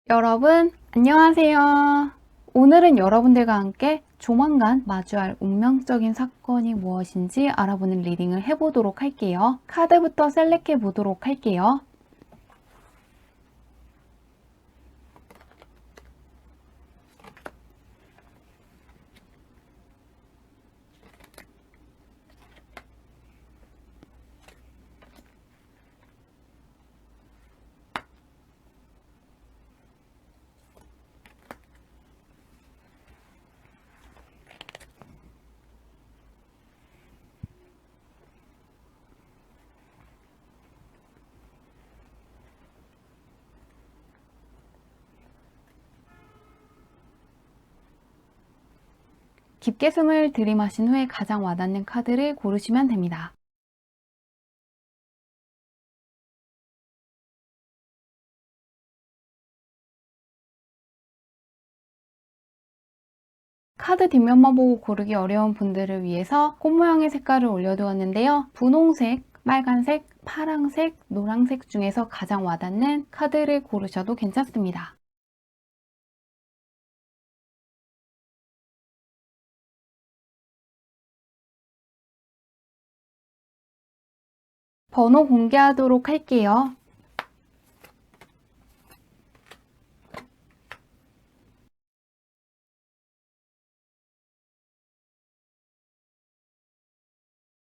여러분 안녕하세요. 오늘은 여러분들과 함께 조만간 마주할 운명적인 사건이 무엇인지 알아보는 리딩을 해보도록 할게요. 카드부터 셀렉해 보도록 할게요. 깊게 숨을 들이마신 후에 가장 와닿는 카드를 고르시면 됩니다. 카드 뒷면만 보고 고르기 어려운 분들을 위해서 꽃 모양의 색깔을 올려두었는데요. 분홍색, 빨간색, 파랑색, 노란색 중에서 가장 와닿는 카드를 고르셔도 괜찮습니다. 번호 공개하도록 할게요.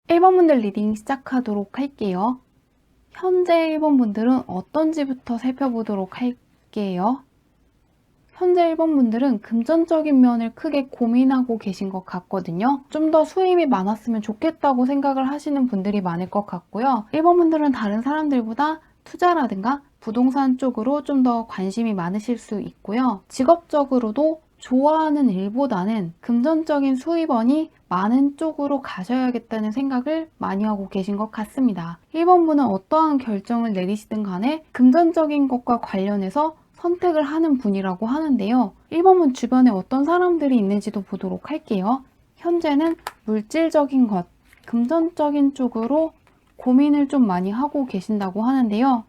(1번) 분들 리딩 시작하도록 할게요. 현재 (1번) 분들은 어떤지부터 살펴보도록 할게요. 현재 1번 분들은 금전적인 면을 크게 고민하고 계신 것 같거든요. 좀 더 수입이 많았으면 좋겠다고 생각을 하시는 분들이 많을 것 같고요. 1번 분들은 다른 사람들보다 투자라든가 부동산 쪽으로 좀 더 관심이 많으실 수 있고요. 직업적으로도 좋아하는 일보다는 금전적인 수입원이 많은 쪽으로 가셔야겠다는 생각을 많이 하고 계신 것 같습니다. 1번 분은 어떠한 결정을 내리시든 간에 금전적인 것과 관련해서 선택을 하는 분이라고 하는데요. 1번 분 주변에 어떤 사람들이 있는지도 보도록 할게요. 현재는 물질적인 것, 금전적인 쪽으로 고민을 좀 많이 하고 계신다고 하는데요.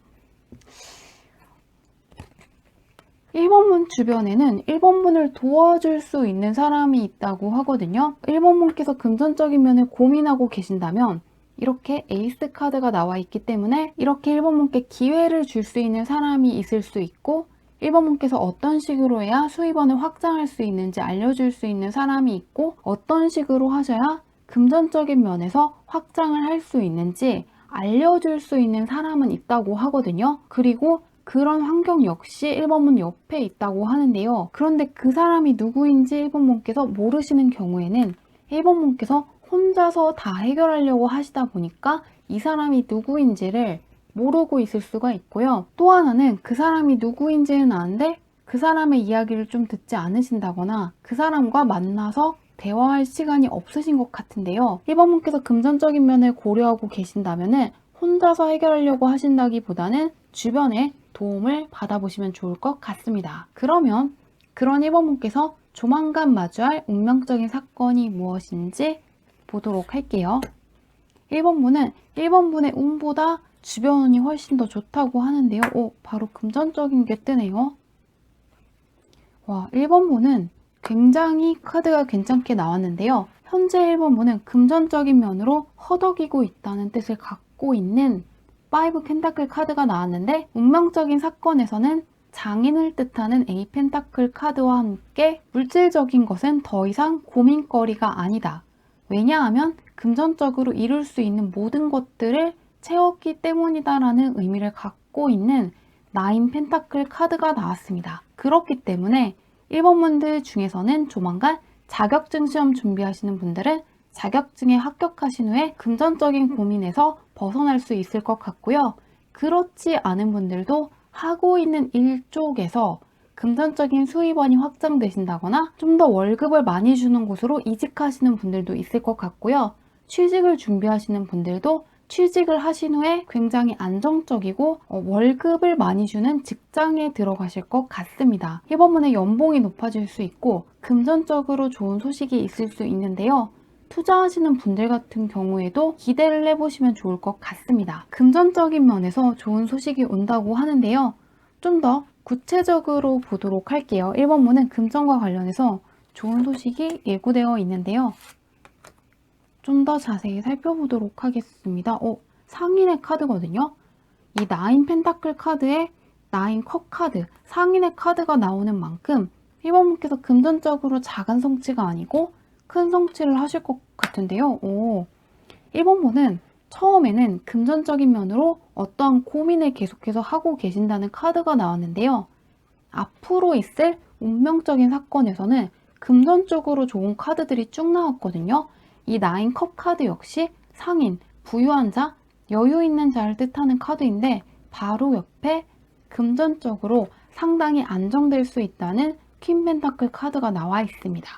1번 분 주변에는 1번 분을 도와줄 수 있는 사람이 있다고 하거든요. 1번 분께서 금전적인 면을 고민하고 계신다면 이렇게 에이스 카드가 나와 있기 때문에 이렇게 1번 분께 기회를 줄 수 있는 사람이 있을 수 있고 1번 분께서 어떤 식으로 해야 수입원을 확장할 수 있는지 알려줄 수 있는 사람이 있고 어떤 식으로 하셔야 금전적인 면에서 확장을 할 수 있는지 알려줄 수 있는 사람은 있다고 하거든요. 그리고 그런 환경 역시 1번 분 옆에 있다고 하는데요. 그런데 그 사람이 누구인지 1번 분께서 모르시는 경우에는 1번 분께서 혼자서 다 해결하려고 하시다 보니까 이 사람이 누구인지를 모르고 있을 수가 있고요. 또 하나는 그 사람이 누구인지는 아는데 그 사람의 이야기를 좀 듣지 않으신다거나 그 사람과 만나서 대화할 시간이 없으신 것 같은데요. 1번 분께서 금전적인 면을 고려하고 계신다면 혼자서 해결하려고 하신다기보다는 주변에 도움을 받아보시면 좋을 것 같습니다. 그러면 그런 1번 분께서 조만간 마주할 운명적인 사건이 무엇인지 보도록 할게요. 1번 분은 1번 분의 운보다 주변 운이 훨씬 더 좋다고 하는데요. 바로 금전적인 게 뜨네요. 와, 1번 분은 굉장히 카드가 괜찮게 나왔는데요. 현재 1번 분은 금전적인 면으로 허덕이고 있다는 뜻을 갖고 있는 5 펜타클 카드가 나왔는데 운명적인 사건에서는 장인을 뜻하는 A 펜타클 카드와 함께 물질적인 것은 더 이상 고민거리가 아니다. 왜냐하면 금전적으로 이룰 수 있는 모든 것들을 채웠기 때문이다라는 의미를 갖고 있는 9 펜타클 카드가 나왔습니다. 그렇기 때문에 1번 분들 중에서는 조만간 자격증 시험 준비하시는 분들은 자격증에 합격하신 후에 금전적인 고민에서 벗어날 수 있을 것 같고요. 그렇지 않은 분들도 하고 있는 일 쪽에서 금전적인 수입원이 확장되신다거나 좀 더 월급을 많이 주는 곳으로 이직하시는 분들도 있을 것 같고요. 취직을 준비하시는 분들도 취직을 하신 후에 굉장히 안정적이고 월급을 많이 주는 직장에 들어가실 것 같습니다. 1번 분의 연봉이 높아질 수 있고 금전적으로 좋은 소식이 있을 수 있는데요. 투자하시는 분들 같은 경우에도 기대를 해보시면 좋을 것 같습니다. 금전적인 면에서 좋은 소식이 온다고 하는데요. 좀 더 구체적으로 보도록 할게요. 1번문은 금전과 관련해서 좋은 소식이 예고되어 있는데요. 좀 더 자세히 살펴보도록 하겠습니다. 상인의 카드거든요. 이 나인 펜타클 카드에 나인 컵 카드, 상인의 카드가 나오는 만큼 1번분께서 금전적으로 작은 성취가 아니고 큰 성취를 하실 것 같은데요. 1번분은 처음에는 금전적인 면으로 어떠한 고민을 계속해서 하고 계신다는 카드가 나왔는데요. 앞으로 있을 운명적인 사건에서는 금전적으로 좋은 카드들이 쭉 나왔거든요. 이 나인 컵 카드 역시 상인, 부유한 자, 여유 있는 자를 뜻하는 카드인데 바로 옆에 금전적으로 상당히 안정될 수 있다는 퀸 펜타클 카드가 나와 있습니다.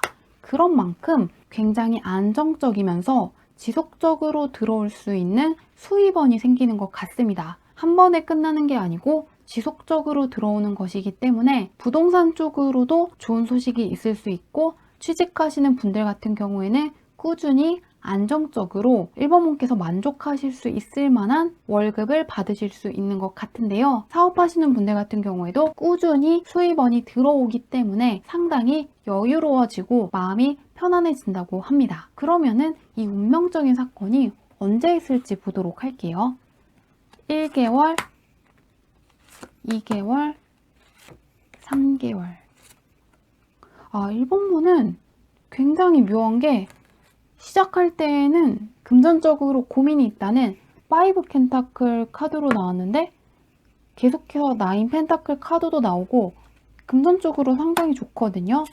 그런 만큼 굉장히 안정적이면서 지속적으로 들어올 수 있는 수입원이 생기는 것 같습니다. 한 번에 끝나는 게 아니고 지속적으로 들어오는 것이기 때문에 부동산 쪽으로도 좋은 소식이 있을 수 있고 취직하시는 분들 같은 경우에는 꾸준히 안정적으로 1번분께서 만족하실 수 있을 만한 월급을 받으실 수 있는 것 같은데요. 사업하시는 분들 같은 경우에도 꾸준히 수입원이 들어오기 때문에 상당히 여유로워지고 마음이 편안해진다고 합니다. 그러면은 이 운명적인 사건이 언제 있을지 보도록 할게요. 1개월, 2개월, 3개월. 1번분은 굉장히 묘한 게 시작할 때에는 금전적으로 고민이 있다는 5 펜타클 카드로 나왔는데 계속해서 9 펜타클 카드도 나오고 금전적으로 상당히 좋거든요.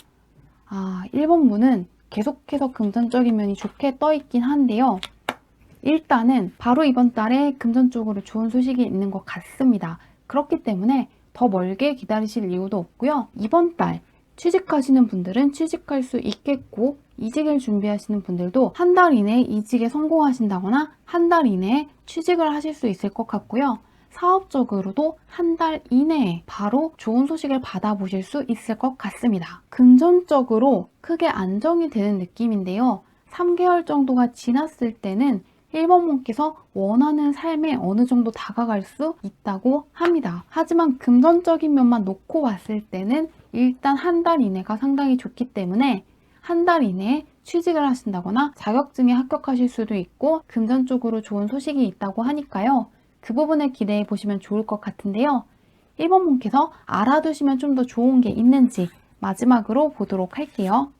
1번분은 계속해서 금전적인 면이 좋게 떠 있긴 한데요. 일단은 바로 이번 달에 금전적으로 좋은 소식이 있는 것 같습니다. 그렇기 때문에 더 멀게 기다리실 이유도 없고요. 이번 달 취직하시는 분들은 취직할 수 있겠고 이직을 준비하시는 분들도 한 달 이내에 이직에 성공하신다거나 한 달 이내에 취직을 하실 수 있을 것 같고요. 사업적으로도 한 달 이내에 바로 좋은 소식을 받아보실 수 있을 것 같습니다. 금전적으로 크게 안정이 되는 느낌인데요. 3개월 정도가 지났을 때는 1번분께서 원하는 삶에 어느 정도 다가갈 수 있다고 합니다. 하지만 금전적인 면만 놓고 봤을 때는 일단 한 달 이내가 상당히 좋기 때문에 한 달 이내에 취직을 하신다거나 자격증에 합격하실 수도 있고 금전적으로 좋은 소식이 있다고 하니까요. 그 부분을 기대해 보시면 좋을 것 같은데요. 1번분께서 알아두시면 좀 더 좋은 게 있는지 마지막으로 보도록 할게요.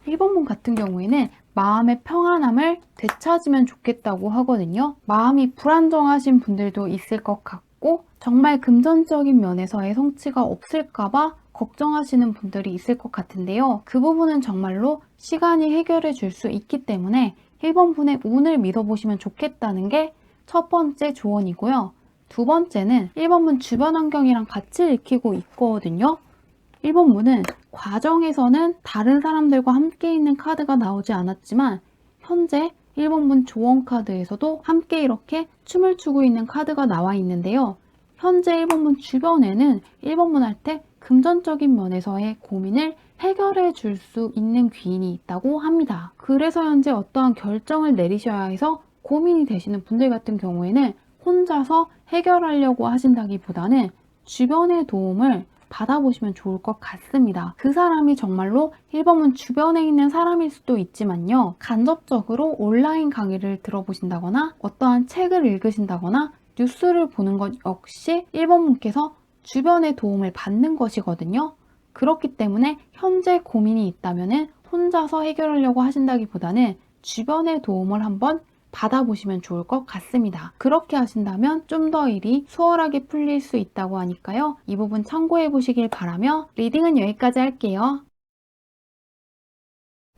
1번분 같은 경우에는 마음의 평안함을 되찾으면 좋겠다고 하거든요. 마음이 불안정하신 분들도 있을 것 같고 정말 금전적인 면에서의 성취가 없을까봐 걱정하시는 분들이 있을 것 같은데요. 그 부분은 정말로 시간이 해결해 줄 수 있기 때문에 1번분의 운을 믿어보시면 좋겠다는 게 첫 번째 조언이고요. 두 번째는 1번분 주변 환경이랑 같이 읽히고 있거든요. 1번분은 과정에서는 다른 사람들과 함께 있는 카드가 나오지 않았지만 현재 1번분 조언 카드에서도 함께 이렇게 춤을 추고 있는 카드가 나와 있는데요. 현재 1번분 주변에는 1번분 할 때 금전적인 면에서의 고민을 해결해 줄 수 있는 귀인이 있다고 합니다. 그래서 현재 어떠한 결정을 내리셔야 해서 고민이 되시는 분들 같은 경우에는 혼자서 해결하려고 하신다기보다는 주변의 도움을 받아보시면 좋을 것 같습니다. 그 사람이 정말로 1번문 주변에 있는 사람일 수도 있지만요. 간접적으로 온라인 강의를 들어보신다거나 어떠한 책을 읽으신다거나 뉴스를 보는 것 역시 1번문께서 주변의 도움을 받는 것이거든요. 그렇기 때문에 현재 고민이 있다면 혼자서 해결하려고 하신다기보다는 주변의 도움을 한번 받아보시면 좋을 것 같습니다. 그렇게 하신다면 좀 더 일이 수월하게 풀릴 수 있다고 하니까요. 이 부분 참고해 보시길 바라며 리딩은 여기까지 할게요.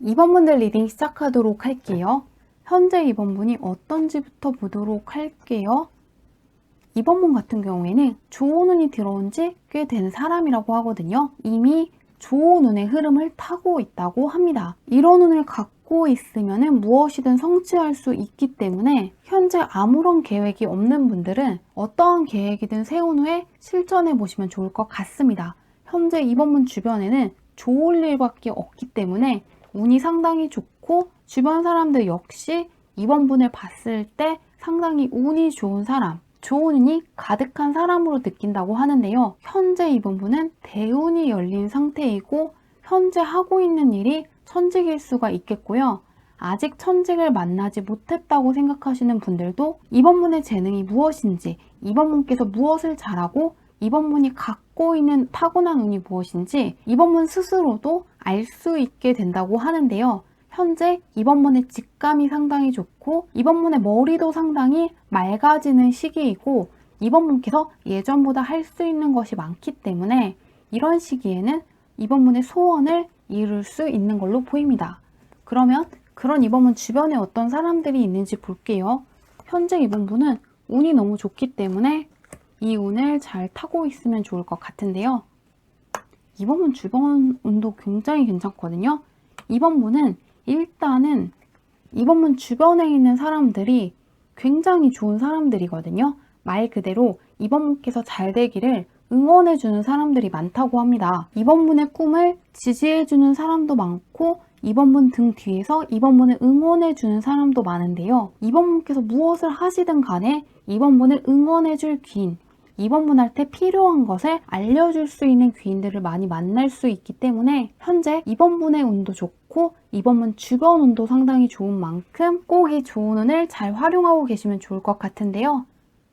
2번분들 리딩 시작하도록 할게요. 현재 2번분이 어떤지부터 보도록 할게요. 2번분 같은 경우에는 좋은 운이 들어온 지 꽤 된 사람이라고 하거든요. 이미 좋은 운의 흐름을 타고 있다고 합니다. 이런 운을 갖고 있으면 무엇이든 성취할 수 있기 때문에 현재 아무런 계획이 없는 분들은 어떠한 계획이든 세운 후에 실천해 보시면 좋을 것 같습니다. 현재 2번분 주변에는 좋을 일밖에 없기 때문에 운이 상당히 좋고 좋고 주변 사람들 역시 이번 분을 봤을 때 상당히 운이 좋은 사람, 좋은 운이 가득한 사람으로 느낀다고 하는데요. 현재 이번 분은 대운이 열린 상태이고 현재 하고 있는 일이 천직일 수가 있겠고요. 아직 천직을 만나지 못했다고 생각하시는 분들도 이번 분의 재능이 무엇인지, 이번 분께서 무엇을 잘하고 이번 분이 갖고 있는 타고난 운이 무엇인지 이번 분 스스로도 알 수 있게 된다고 하는데요. 현재 이번 분의 직감이 상당히 좋고 이번 분의 머리도 상당히 맑아지는 시기이고 이번 분께서 예전보다 할 수 있는 것이 많기 때문에 이런 시기에는 이번 분의 소원을 이룰 수 있는 걸로 보입니다. 그러면 그런 이번 분 주변에 어떤 사람들이 있는지 볼게요. 현재 이번 분은 운이 너무 좋기 때문에 이 운을 잘 타고 있으면 좋을 것 같은데요. 이번 분 주변 운도 굉장히 괜찮거든요. 이번 분은 일단은 이번 분 주변에 있는 사람들이 굉장히 좋은 사람들이거든요. 말 그대로 이번 분께서 잘 되기를 응원해주는 사람들이 많다고 합니다. 이번 분의 꿈을 지지해주는 사람도 많고 이번 분 등 뒤에서 이번 분을 응원해주는 사람도 많은데요. 이번 분께서 무엇을 하시든 간에 이번 분을 응원해줄 귀인, 이번 분한테 필요한 것을 알려줄 수 있는 귀인들을 많이 만날 수 있기 때문에 현재 이번 분의 운도 좋고 이번 분 주변 운도 상당히 좋은 만큼 꼭 이 좋은 운을 잘 활용하고 계시면 좋을 것 같은데요.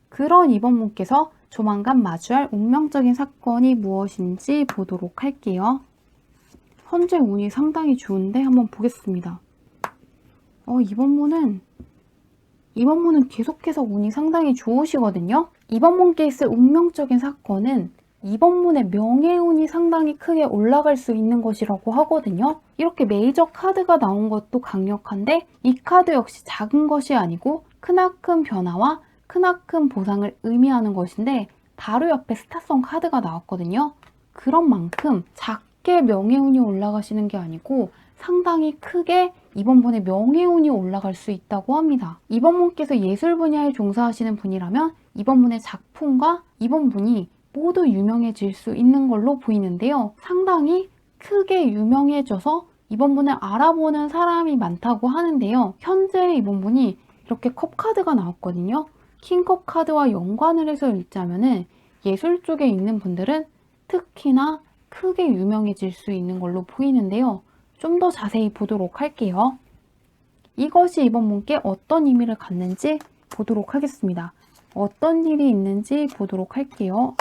그런 이번 분께서 조만간 마주할 운명적인 사건이 무엇인지 보도록 할게요. 현재 운이 상당히 좋은데 한번 보겠습니다. 이번 분은 계속해서 운이 상당히 좋으시거든요. 이번 분께 있을 운명적인 사건은 이번 분의 명예운이 상당히 크게 올라갈 수 있는 것이라고 하거든요. 이렇게 메이저 카드가 나온 것도 강력한데 이 카드 역시 작은 것이 아니고 크나큰 변화와 크나큰 보상을 의미하는 것인데 바로 옆에 스타성 카드가 나왔거든요. 그런 만큼 작게 명예운이 올라가시는 게 아니고 상당히 크게 이번 분의 명예운이 올라갈 수 있다고 합니다. 이번 분께서 예술 분야에 종사하시는 분이라면 이번 분의 작품과 이번 분이 모두 유명해질 수 있는 걸로 보이는데요. 상당히 크게 유명해져서 이번 분을 알아보는 사람이 많다고 하는데요. 현재 이번 분이 이렇게 컵 카드가 나왔거든요. 킹컵 카드와 연관을 해서 읽자면은 예술 쪽에 있는 분들은 특히나 크게 유명해질 수 있는 걸로 보이는데요. 좀 더 자세히 보도록 할게요. 이것이 이번 분께 어떤 의미를 갖는지 보도록 하겠습니다. 어떤 일이 있는지 보도록 할게요.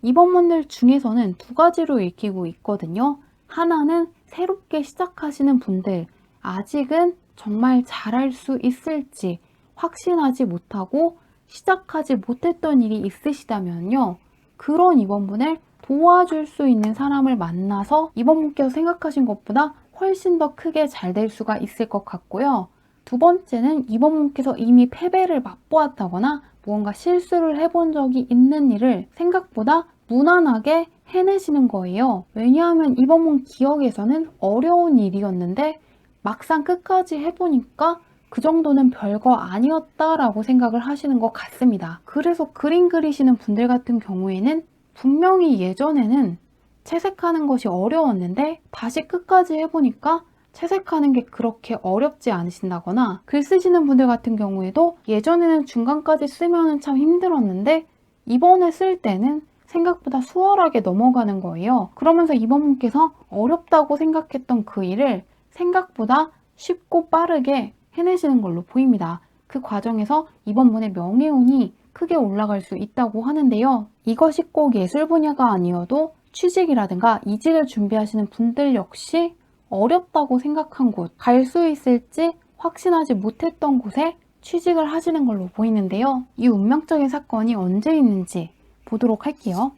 이번 분들 중에서는 두 가지로 읽히고 있거든요. 하나는 새롭게 시작하시는 분들, 아직은 정말 잘할 수 있을지 확신하지 못하고 시작하지 못했던 일이 있으시다면요. 그런 이번 분을 도와줄 수 있는 사람을 만나서 이번 분께서 생각하신 것보다 훨씬 더 크게 잘 될 수가 있을 것 같고요. 두 번째는 이번 분께서 이미 패배를 맛보았다거나 무언가 실수를 해본 적이 있는 일을 생각보다 무난하게 해내시는 거예요. 왜냐하면 이번 분 기억에서는 어려운 일이었는데 막상 끝까지 해보니까 그 정도는 별거 아니었다라고 생각을 하시는 것 같습니다. 그래서 그림 그리시는 분들 같은 경우에는 분명히 예전에는 채색하는 것이 어려웠는데 다시 끝까지 해보니까 채색하는 게 그렇게 어렵지 않으신다거나 글 쓰시는 분들 같은 경우에도 예전에는 중간까지 쓰면 참 힘들었는데 이번에 쓸 때는 생각보다 수월하게 넘어가는 거예요. 그러면서 이번 분께서 어렵다고 생각했던 그 일을 생각보다 쉽고 빠르게 해내시는 걸로 보입니다. 그 과정에서 이번 분의 명예운이 크게 올라갈 수 있다고 하는데요. 이것이 꼭 예술 분야가 아니어도 취직이라든가 이직을 준비하시는 분들 역시 어렵다고 생각한 곳, 갈 수 있을지 확신하지 못했던 곳에 취직을 하시는 걸로 보이는데요. 이 운명적인 사건이 언제 있는지 보도록 할게요.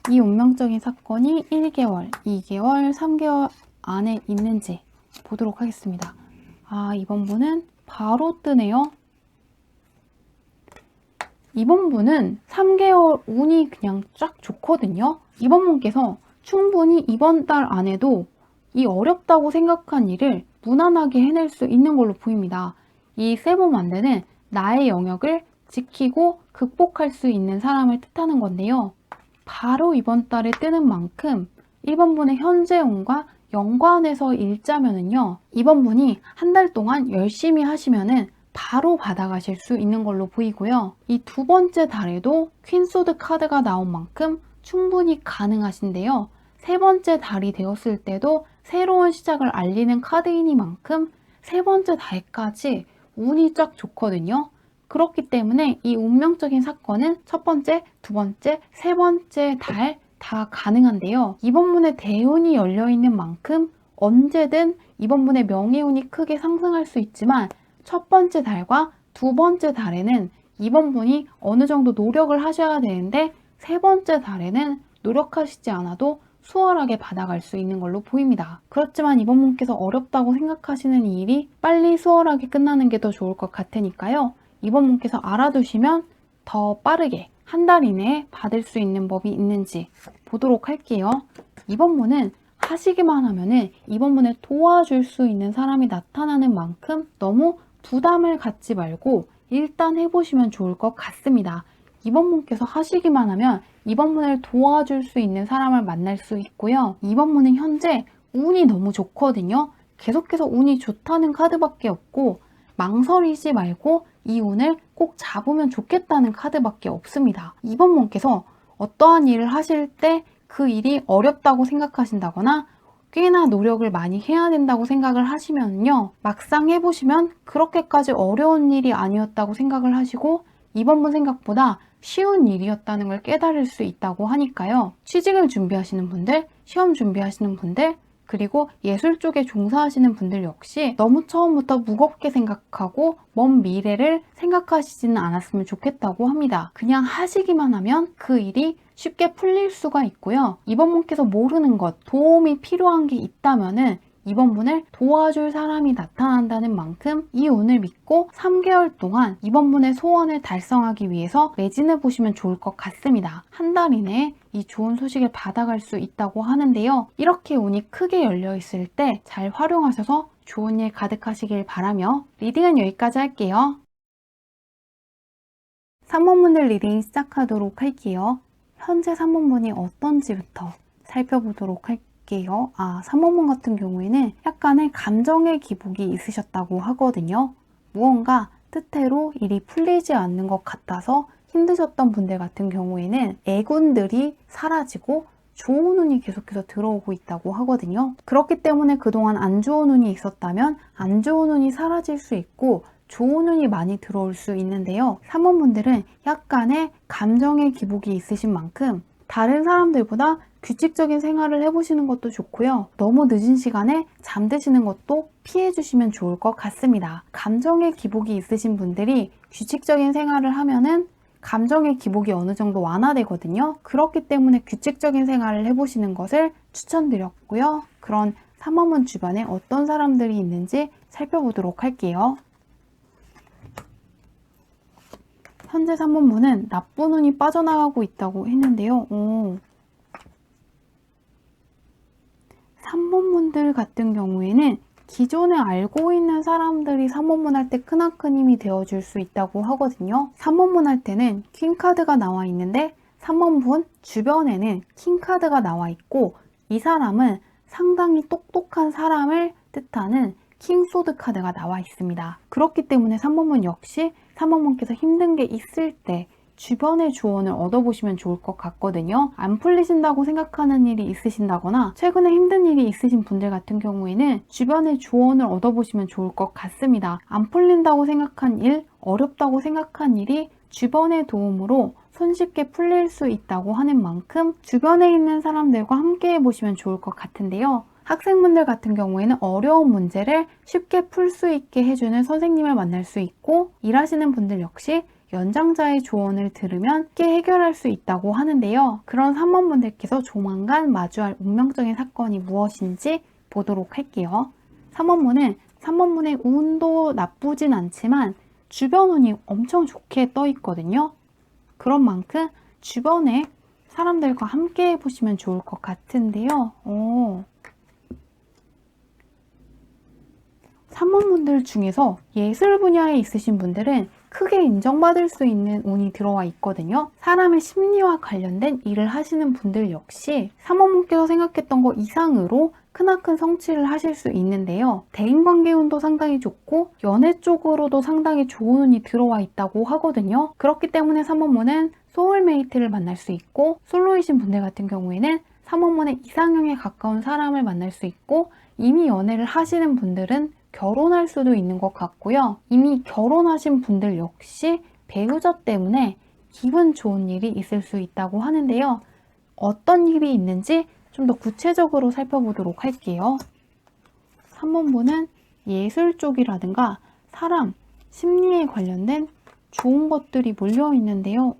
이 운명적인 사건이 1개월, 2개월, 3개월 안에 있는지 보도록 하겠습니다. 이번 분은 바로 뜨네요. 이번 분은 3개월 운이 그냥 쫙 좋거든요. 이번 분께서 충분히 이번 달 안에도 이 어렵다고 생각한 일을 무난하게 해낼 수 있는 걸로 보입니다. 이 세보만드는 나의 영역을 지키고 극복할 수 있는 사람을 뜻하는 건데요. 바로 이번 달에 뜨는 만큼 1번 분의 현재 운과 연관해서 읽자면은요, 이번 분이 한 달 동안 열심히 하시면은 바로 받아가실 수 있는 걸로 보이고요. 이 두 번째 달에도 퀸소드 카드가 나온 만큼 충분히 가능하신데요. 세 번째 달이 되었을 때도 새로운 시작을 알리는 카드이니만큼 세 번째 달까지 운이 쫙 좋거든요. 그렇기 때문에 이 운명적인 사건은 첫 번째, 두 번째, 세 번째 달 다 가능한데요. 이번 분의 대운이 열려있는 만큼 언제든 이번 분의 명예운이 크게 상승할 수 있지만 첫 번째 달과 두 번째 달에는 이번 분이 어느 정도 노력을 하셔야 되는데 세 번째 달에는 노력하시지 않아도 수월하게 받아갈 수 있는 걸로 보입니다. 그렇지만 이번 분께서 어렵다고 생각하시는 이 일이 빨리 수월하게 끝나는 게 더 좋을 것 같으니까요. 이번 분께서 알아두시면 더 빠르게 한 달 이내에 받을 수 있는 법이 있는지 보도록 할게요. 이번 분은 하시기만 하면은 이번 분을 도와줄 수 있는 사람이 나타나는 만큼 너무 부담을 갖지 말고 일단 해보시면 좋을 것 같습니다. 이번 분께서 하시기만 하면 이번 분을 도와줄 수 있는 사람을 만날 수 있고요. 이번 분은 현재 운이 너무 좋거든요. 계속해서 운이 좋다는 카드밖에 없고 망설이지 말고 이 운을 꼭 잡으면 좋겠다는 카드밖에 없습니다. 이번 분께서 어떠한 일을 하실 때 그 일이 어렵다고 생각하신다거나 꽤나 노력을 많이 해야 된다고 생각을 하시면요. 막상 해보시면 그렇게까지 어려운 일이 아니었다고 생각을 하시고 이번 분 생각보다 쉬운 일이었다는 걸 깨달을 수 있다고 하니까요. 취직을 준비하시는 분들, 시험 준비하시는 분들, 그리고 예술 쪽에 종사하시는 분들 역시 너무 처음부터 무겁게 생각하고 먼 미래를 생각하시지는 않았으면 좋겠다고 합니다. 그냥 하시기만 하면 그 일이 쉽게 풀릴 수가 있고요. 이번 분께서 모르는 것, 도움이 필요한 게 있다면은 이번 분을 도와줄 사람이 나타난다는 만큼 이 운을 믿고 3개월 동안 이번 분의 소원을 달성하기 위해서 매진해 보시면 좋을 것 같습니다. 한 달 이내에 이 좋은 소식을 받아갈 수 있다고 하는데요. 이렇게 운이 크게 열려 있을 때 잘 활용하셔서 좋은 일 가득하시길 바라며 리딩은 여기까지 할게요. 3번분들 리딩 시작하도록 할게요. 현재 3번분이 어떤지부터 살펴보도록 할게요. 3번분 같은 경우에는 약간의 감정의 기복이 있으셨다고 하거든요. 무언가 뜻대로 일이 풀리지 않는 것 같아서 힘드셨던 분들 같은 경우에는 애군들이 사라지고 좋은 운이 계속해서 들어오고 있다고 하거든요. 그렇기 때문에 그동안 안 좋은 운이 있었다면 안 좋은 운이 사라질 수 있고 좋은 운이 많이 들어올 수 있는데요. 3번분들은 약간의 감정의 기복이 있으신 만큼 다른 사람들보다 규칙적인 생활을 해보시는 것도 좋고요. 너무 늦은 시간에 잠드시는 것도 피해주시면 좋을 것 같습니다. 감정의 기복이 있으신 분들이 규칙적인 생활을 하면은 감정의 기복이 어느 정도 완화되거든요. 그렇기 때문에 규칙적인 생활을 해보시는 것을 추천드렸고요. 그런 3번분 주변에 어떤 사람들이 있는지 살펴보도록 할게요. 현재 3번분은 나쁜 운이 빠져나가고 있다고 했는데요. 3번분들 같은 경우에는 기존에 알고 있는 사람들이 3번분 할 때 크나큰 힘이 되어줄 수 있다고 하거든요. 3번분 할 때는 퀸카드가 나와 있는데 3번분 주변에는 킹카드가 나와 있고 이 사람은 상당히 똑똑한 사람을 뜻하는 킹소드 카드가 나와 있습니다. 그렇기 때문에 3번분 역시 3번분께서 힘든 게 있을 때 주변의 조언을 얻어보시면 좋을 것 같거든요. 안 풀리신다고 생각하는 일이 있으신다거나 최근에 힘든 일이 있으신 분들 같은 경우에는 주변의 조언을 얻어보시면 좋을 것 같습니다. 안 풀린다고 생각한 일, 어렵다고 생각한 일이 주변의 도움으로 손쉽게 풀릴 수 있다고 하는 만큼 주변에 있는 사람들과 함께 해보시면 좋을 것 같은데요. 학생분들 같은 경우에는 어려운 문제를 쉽게 풀 수 있게 해주는 선생님을 만날 수 있고 일하시는 분들 역시 연장자의 조언을 들으면 쉽게 해결할 수 있다고 하는데요. 그런 3번분들께서 조만간 마주할 운명적인 사건이 무엇인지 보도록 할게요. 3번분은 3번분의 운도 나쁘진 않지만 주변 운이 엄청 좋게 떠 있거든요. 그런 만큼 주변에 사람들과 함께 해보시면 좋을 것 같은데요. 3번분들 중에서 예술 분야에 있으신 분들은 크게 인정받을 수 있는 운이 들어와 있거든요. 사람의 심리와 관련된 일을 하시는 분들 역시 3번분께서 생각했던 것 이상으로 크나큰 성취를 하실 수 있는데요. 대인관계 운도 상당히 좋고 연애 쪽으로도 상당히 좋은 운이 들어와 있다고 하거든요. 그렇기 때문에 3번문은 소울메이트를 만날 수 있고, 솔로이신 분들 같은 경우에는 3번문의 이상형에 가까운 사람을 만날 수 있고, 이미 연애를 하시는 분들은 결혼할 수도 있는 것 같고요. 이미 결혼하신 분들 역시 배우자 때문에 기분 좋은 일이 있을 수 있다고 하는데요. 어떤 일이 있는지 좀 더 구체적으로 살펴보도록 할게요. 3번문은 예술 쪽이라든가 사람, 심리에 관련된 좋은 것들이 몰려 있는데요.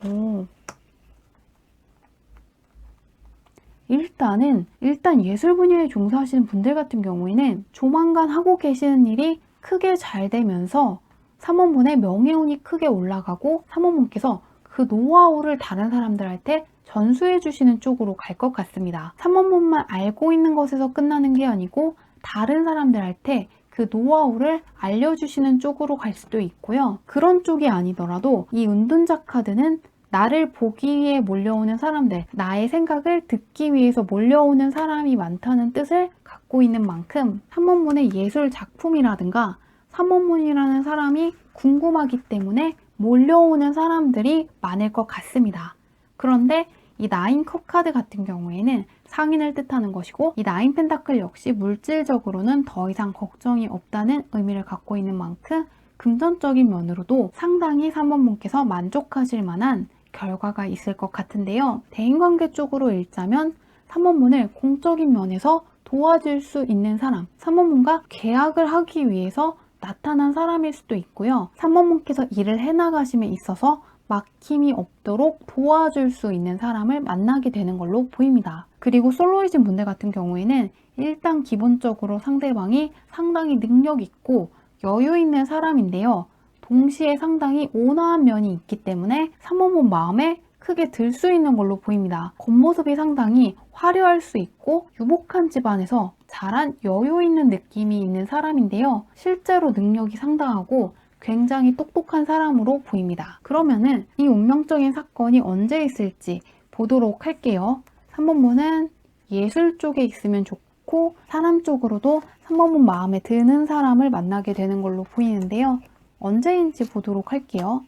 일단 예술 분야에 종사하시는 분들 같은 경우에는 조만간 하고 계시는 일이 크게 잘 되면서 3번문의 명예운이 크게 올라가고 3번문께서 그 노하우를 다른 사람들한테 전수해 주시는 쪽으로 갈 것 같습니다. 3번문만 알고 있는 것에서 끝나는 게 아니고 다른 사람들한테 그 노하우를 알려주시는 쪽으로 갈 수도 있고요. 그런 쪽이 아니더라도 이 은둔자 카드는 나를 보기 위해 몰려오는 사람들, 나의 생각을 듣기 위해서 몰려오는 사람이 많다는 뜻을 갖고 있는 만큼 3번문의 예술 작품이라든가 3번문이라는 사람이 궁금하기 때문에 몰려오는 사람들이 많을 것 같습니다. 그런데 이 나인컵 카드 같은 경우에는 상인을 뜻하는 것이고, 이 나인 펜타클 역시 물질적으로는 더 이상 걱정이 없다는 의미를 갖고 있는 만큼 금전적인 면으로도 상당히 3번문께서 만족하실 만한 결과가 있을 것 같은데요. 대인관계 쪽으로 읽자면 3번문을 공적인 면에서 도와줄 수 있는 사람, 3번문과 계약을 하기 위해서 나타난 사람일 수도 있고요. 3번문께서 일을 해나가심에 있어서 막힘이 없도록 도와줄 수 있는 사람을 만나게 되는 걸로 보입니다. 그리고 솔로이신 분들 같은 경우에는 일단 기본적으로 상대방이 상당히 능력 있고 여유 있는 사람인데요. 동시에 상당히 온화한 면이 있기 때문에 3번문 마음에 크게 들 수 있는 걸로 보입니다. 겉모습이 상당히 화려할 수 있고 유복한 집안에서 자란 여유 있는 느낌이 있는 사람인데요. 실제로 능력이 상당하고 굉장히 똑똑한 사람으로 보입니다. 그러면은 이 운명적인 사건이 언제 있을지 보도록 할게요. 3번문은 예술 쪽에 있으면 좋고 사람 쪽으로도 3번문 마음에 드는 사람을 만나게 되는 걸로 보이는데요. 언제인지 보도록 할게요.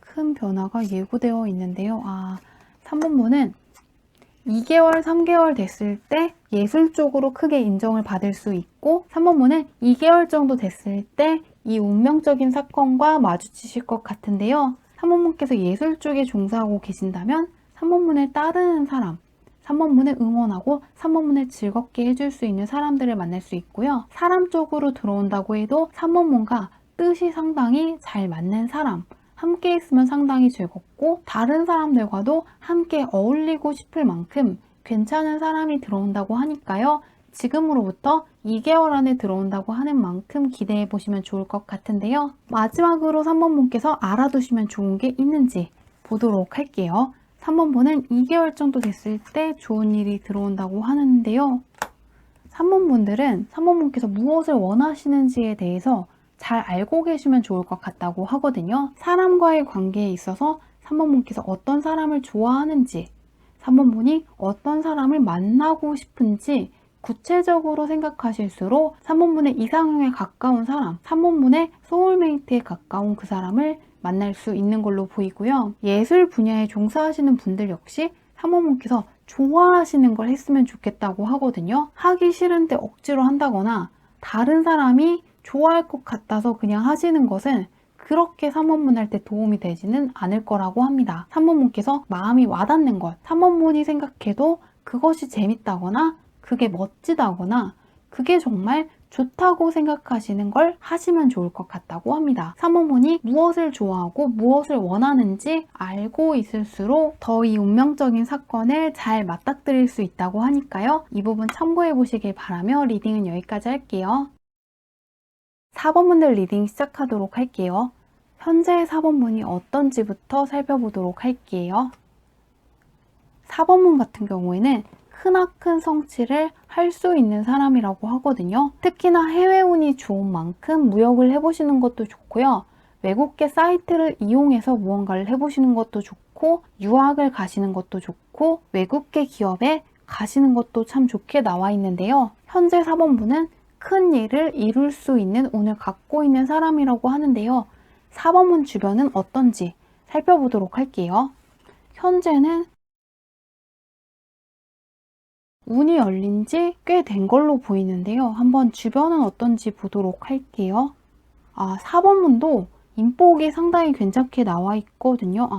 큰 변화가 예고되어 있는데요. 3번문은 2개월, 3개월 됐을 때 예술 쪽으로 크게 인정을 받을 수 있고, 3번문은 2개월 정도 됐을 때 이 운명적인 사건과 마주치실 것 같은데요. 3번문께서 예술 쪽에 종사하고 계신다면 3번문을 따르는 사람, 3번문을 응원하고 3번문을 즐겁게 해줄 수 있는 사람들을 만날 수 있고요. 사람 쪽으로 들어온다고 해도 3번문과 뜻이 상당히 잘 맞는 사람, 함께 있으면 상당히 즐겁고 다른 사람들과도 함께 어울리고 싶을 만큼 괜찮은 사람이 들어온다고 하니까요. 지금으로부터 2개월 안에 들어온다고 하는 만큼 기대해 보시면 좋을 것 같은데요. 마지막으로 3번분께서 알아두시면 좋은 게 있는지 보도록 할게요. 3번분은 2개월 정도 됐을 때 좋은 일이 들어온다고 하는데요. 3번분들은 3번분께서 무엇을 원하시는지에 대해서 잘 알고 계시면 좋을 것 같다고 하거든요. 사람과의 관계에 있어서 3번분께서 어떤 사람을 좋아하는지, 3번분이 어떤 사람을 만나고 싶은지 구체적으로 생각하실수록 3번분의 이상형에 가까운 사람, 3번분의 소울메이트에 가까운 그 사람을 만날 수 있는 걸로 보이고요. 예술 분야에 종사하시는 분들 역시 3번분께서 좋아하시는 걸 했으면 좋겠다고 하거든요. 하기 싫은데 억지로 한다거나 다른 사람이 좋아할 것 같아서 그냥 하시는 것은 그렇게 3번문 할 때 도움이 되지는 않을 거라고 합니다. 3번문께서 마음이 와닿는 것, 3번문이 생각해도 그것이 재밌다거나 그게 멋지다거나 그게 정말 좋다고 생각하시는 걸 하시면 좋을 것 같다고 합니다. 3번문이 무엇을 좋아하고 무엇을 원하는지 알고 있을수록 더 이 운명적인 사건을 잘 맞닥뜨릴 수 있다고 하니까요. 이 부분 참고해 보시길 바라며 리딩은 여기까지 할게요. 4번문들 리딩 시작하도록 할게요. 현재 4번문이 어떤지부터 살펴보도록 할게요. 4번문 같은 경우에는 크나큰 성취를 할 수 있는 사람이라고 하거든요. 특히나 해외운이 좋은 만큼 무역을 해보시는 것도 좋고요. 외국계 사이트를 이용해서 무언가를 해보시는 것도 좋고 유학을 가시는 것도 좋고 외국계 기업에 가시는 것도 참 좋게 나와 있는데요. 현재 4번분은 큰 일을 이룰 수 있는 운을 갖고 있는 사람이라고 하는데요. 4번분 주변은 어떤지 살펴보도록 할게요. 현재는 운이 열린 지 꽤 된 걸로 보이는데요. 한번 주변은 어떤지 보도록 할게요. 4번분도 인복이 상당히 괜찮게 나와 있거든요.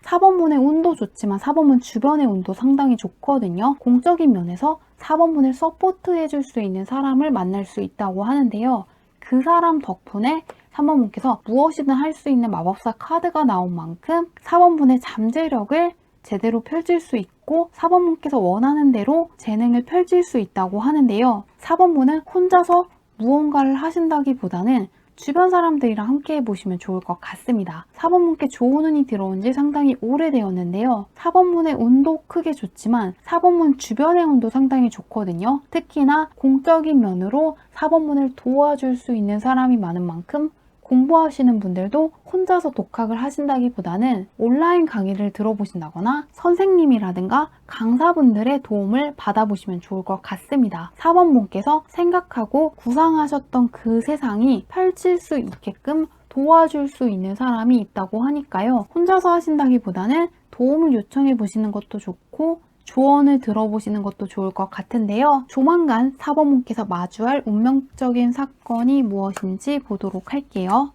4번분의 운도 좋지만 4번분 주변의 운도 상당히 좋거든요. 공적인 면에서 4번분을 서포트해 줄 수 있는 사람을 만날 수 있다고 하는데요. 그 사람 덕분에 3번분께서 무엇이든 할 수 있는 마법사 카드가 나온 만큼 4번분의 잠재력을 제대로 펼칠 수 있고 4번분께서 원하는 대로 재능을 펼칠 수 있다고 하는데요. 4번분은 혼자서 무언가를 하신다기보다는 주변 사람들이랑 함께 해보시면 좋을 것 같습니다. 4번분께 좋은 운이 들어온 지 상당히 오래되었는데요. 4번분의 운도 크게 좋지만 4번분 주변의 운도 상당히 좋거든요. 특히나 공적인 면으로 4번분을 도와줄 수 있는 사람이 많은 만큼 공부하시는 분들도 혼자서 독학을 하신다기보다는 온라인 강의를 들어보신다거나 선생님이라든가 강사분들의 도움을 받아보시면 좋을 것 같습니다. 4번분께서 생각하고 구상하셨던 그 세상이 펼칠 수 있게끔 도와줄 수 있는 사람이 있다고 하니까요. 혼자서 하신다기보다는 도움을 요청해 보시는 것도 좋고 조언을 들어보시는 것도 좋을 것 같은데요. 조만간 4번분께서 마주할 운명적인 사건이 무엇인지 보도록 할게요.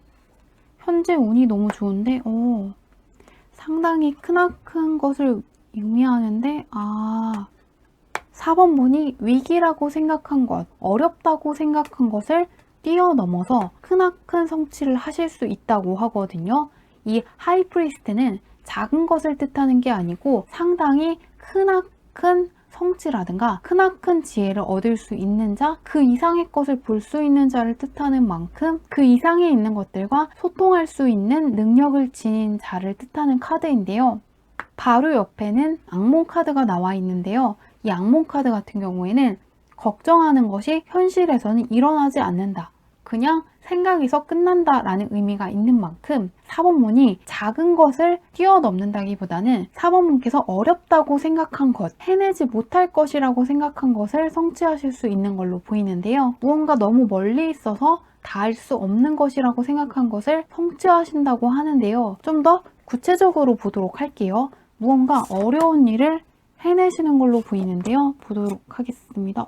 현재 운이 너무 좋은데 상당히 크나큰 것을 의미하는데 4번분이 위기라고 생각한 것, 어렵다고 생각한 것을 뛰어넘어서 크나큰 성취를 하실 수 있다고 하거든요. 이 하이프리스트는 작은 것을 뜻하는 게 아니고 상당히 크나큰 성취라든가 크나큰 지혜를 얻을 수 있는 자, 그 이상의 것을 볼 수 있는 자를 뜻하는 만큼 그 이상에 있는 것들과 소통할 수 있는 능력을 지닌 자를 뜻하는 카드인데요. 바로 옆에는 악몽 카드가 나와 있는데요. 이 악몽 카드 같은 경우에는 걱정하는 것이 현실에서는 일어나지 않는다. 그냥 생각에서 끝난다라는 의미가 있는 만큼 4번분이 작은 것을 뛰어넘는다기보다는 4번분께서 어렵다고 생각한 것, 해내지 못할 것이라고 생각한 것을 성취하실 수 있는 걸로 보이는데요. 무언가 너무 멀리 있어서 닿을 수 없는 것이라고 생각한 것을 성취하신다고 하는데요. 좀 더 구체적으로 보도록 할게요. 무언가 어려운 일을 해내시는 걸로 보이는데요. 보도록 하겠습니다.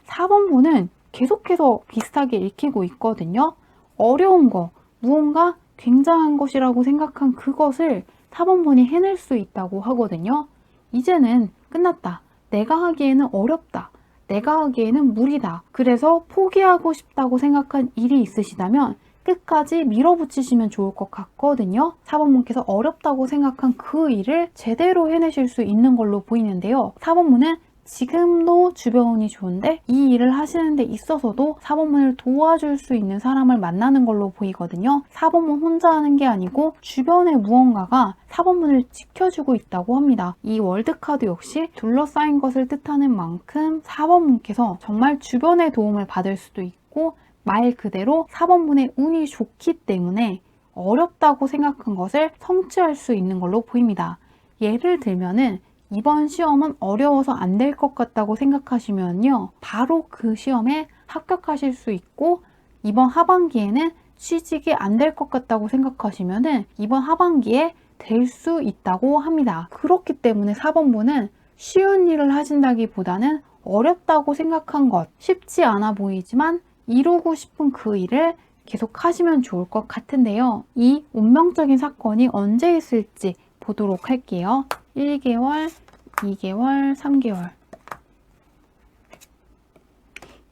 4번분은 계속해서 비슷하게 읽히고 있거든요. 어려운 거, 무언가 굉장한 것이라고 생각한 그것을 4번분이 해낼 수 있다고 하거든요. 이제는 끝났다. 내가 하기에는 어렵다. 내가 하기에는 무리다. 그래서 포기하고 싶다고 생각한 일이 있으시다면 끝까지 밀어붙이시면 좋을 것 같거든요. 4번분께서 어렵다고 생각한 그 일을 제대로 해내실 수 있는 걸로 보이는데요. 4번분은 지금도 주변 운이 좋은데 이 일을 하시는 데 있어서도 4번분을 도와줄 수 있는 사람을 만나는 걸로 보이거든요. 4번분 혼자 하는 게 아니고 주변의 무언가가 4번분을 지켜주고 있다고 합니다. 이 월드카드 역시 둘러싸인 것을 뜻하는 만큼 4번분께서 정말 주변의 도움을 받을 수도 있고 말 그대로 4번분의 운이 좋기 때문에 어렵다고 생각한 것을 성취할 수 있는 걸로 보입니다. 예를 들면은 이번 시험은 어려워서 안 될 것 같다고 생각하시면요. 바로 그 시험에 합격하실 수 있고 이번 하반기에는 취직이 안 될 것 같다고 생각하시면은 이번 하반기에 될 수 있다고 합니다. 그렇기 때문에 4번분은 쉬운 일을 하신다기보다는 어렵다고 생각한 것, 쉽지 않아 보이지만 이루고 싶은 그 일을 계속 하시면 좋을 것 같은데요. 이 운명적인 사건이 언제 있을지 보도록 할게요. 1개월, 2개월, 3개월.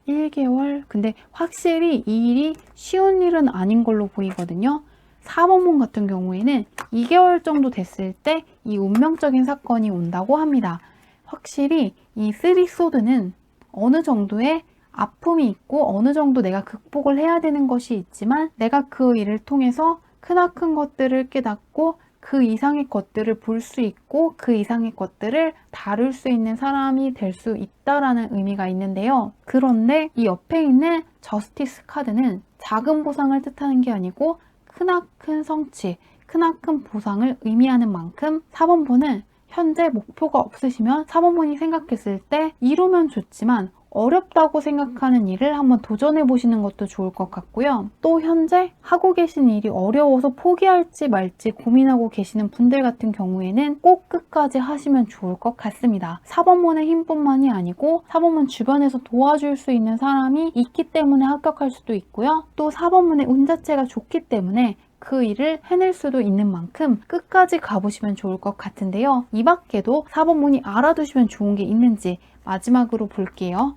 1개월. 근데 확실히 이 일이 쉬운 일은 아닌 걸로 보이거든요. 4번분 같은 경우에는 2개월 정도 됐을 때 이 운명적인 사건이 온다고 합니다. 확실히 이 3소드는 어느 정도의 아픔이 있고 어느 정도 내가 극복을 해야 되는 것이 있지만 내가 그 일을 통해서 크나큰 것들을 깨닫고 그 이상의 것들을 볼 수 있고 그 이상의 것들을 다룰 수 있는 사람이 될 수 있다라는 의미가 있는데요. 그런데 이 옆에 있는 저스티스 카드는 작은 보상을 뜻하는 게 아니고 크나큰 성취, 크나큰 보상을 의미하는 만큼 4번분은 현재 목표가 없으시면 사모님이 생각했을 때 이루면 좋지만 어렵다고 생각하는 일을 한번 도전해 보시는 것도 좋을 것 같고요. 또 현재 하고 계신 일이 어려워서 포기할지 말지 고민하고 계시는 분들 같은 경우에는 꼭 끝까지 하시면 좋을 것 같습니다. 사법문의 힘뿐만이 아니고 사법문 주변에서 도와줄 수 있는 사람이 있기 때문에 합격할 수도 있고요. 또 사법문의 운 자체가 좋기 때문에 그 일을 해낼 수도 있는 만큼 끝까지 가보시면 좋을 것 같은데요. 이 밖에도 사법문이 알아두시면 좋은 게 있는지 마지막으로 볼게요.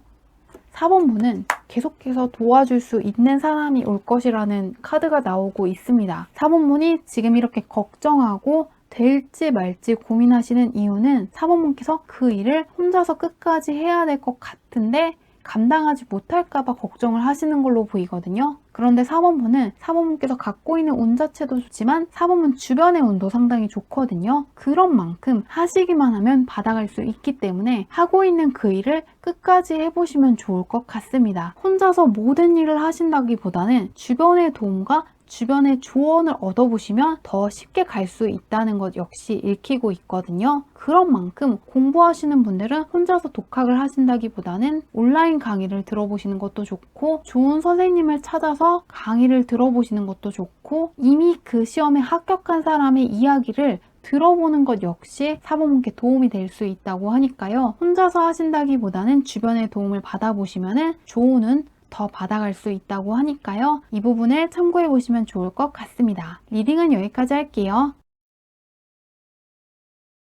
사법문은 계속해서 도와줄 수 있는 사람이 올 것이라는 카드가 나오고 있습니다. 사법문이 지금 이렇게 걱정하고 될지 말지 고민하시는 이유는 사법문께서 그 일을 혼자서 끝까지 해야 될 것 같은데 감당하지 못할까봐 걱정을 하시는 걸로 보이거든요. 그런데 사법문은 사법문께서 갖고 있는 운 자체도 좋지만 사법문 주변의 운도 상당히 좋거든요. 그런 만큼 하시기만 하면 받아갈 수 있기 때문에 하고 있는 그 일을 끝까지 해보시면 좋을 것 같습니다. 혼자서 모든 일을 하신다기보다는 주변의 도움과 주변의 조언을 얻어보시면 더 쉽게 갈 수 있다는 것 역시 읽히고 있거든요. 그런 만큼 공부하시는 분들은 혼자서 독학을 하신다기보다는 온라인 강의를 들어보시는 것도 좋고 좋은 선생님을 찾아서 강의를 들어보시는 것도 좋고 이미 그 시험에 합격한 사람의 이야기를 들어보는 것 역시 사법문께 도움이 될 수 있다고 하니까요. 혼자서 하신다기보다는 주변의 도움을 받아보시면 좋은 더 받아갈 수 있다고 하니까요. 이 부분을 참고해 보시면 좋을 것 같습니다. 리딩은 여기까지 할게요.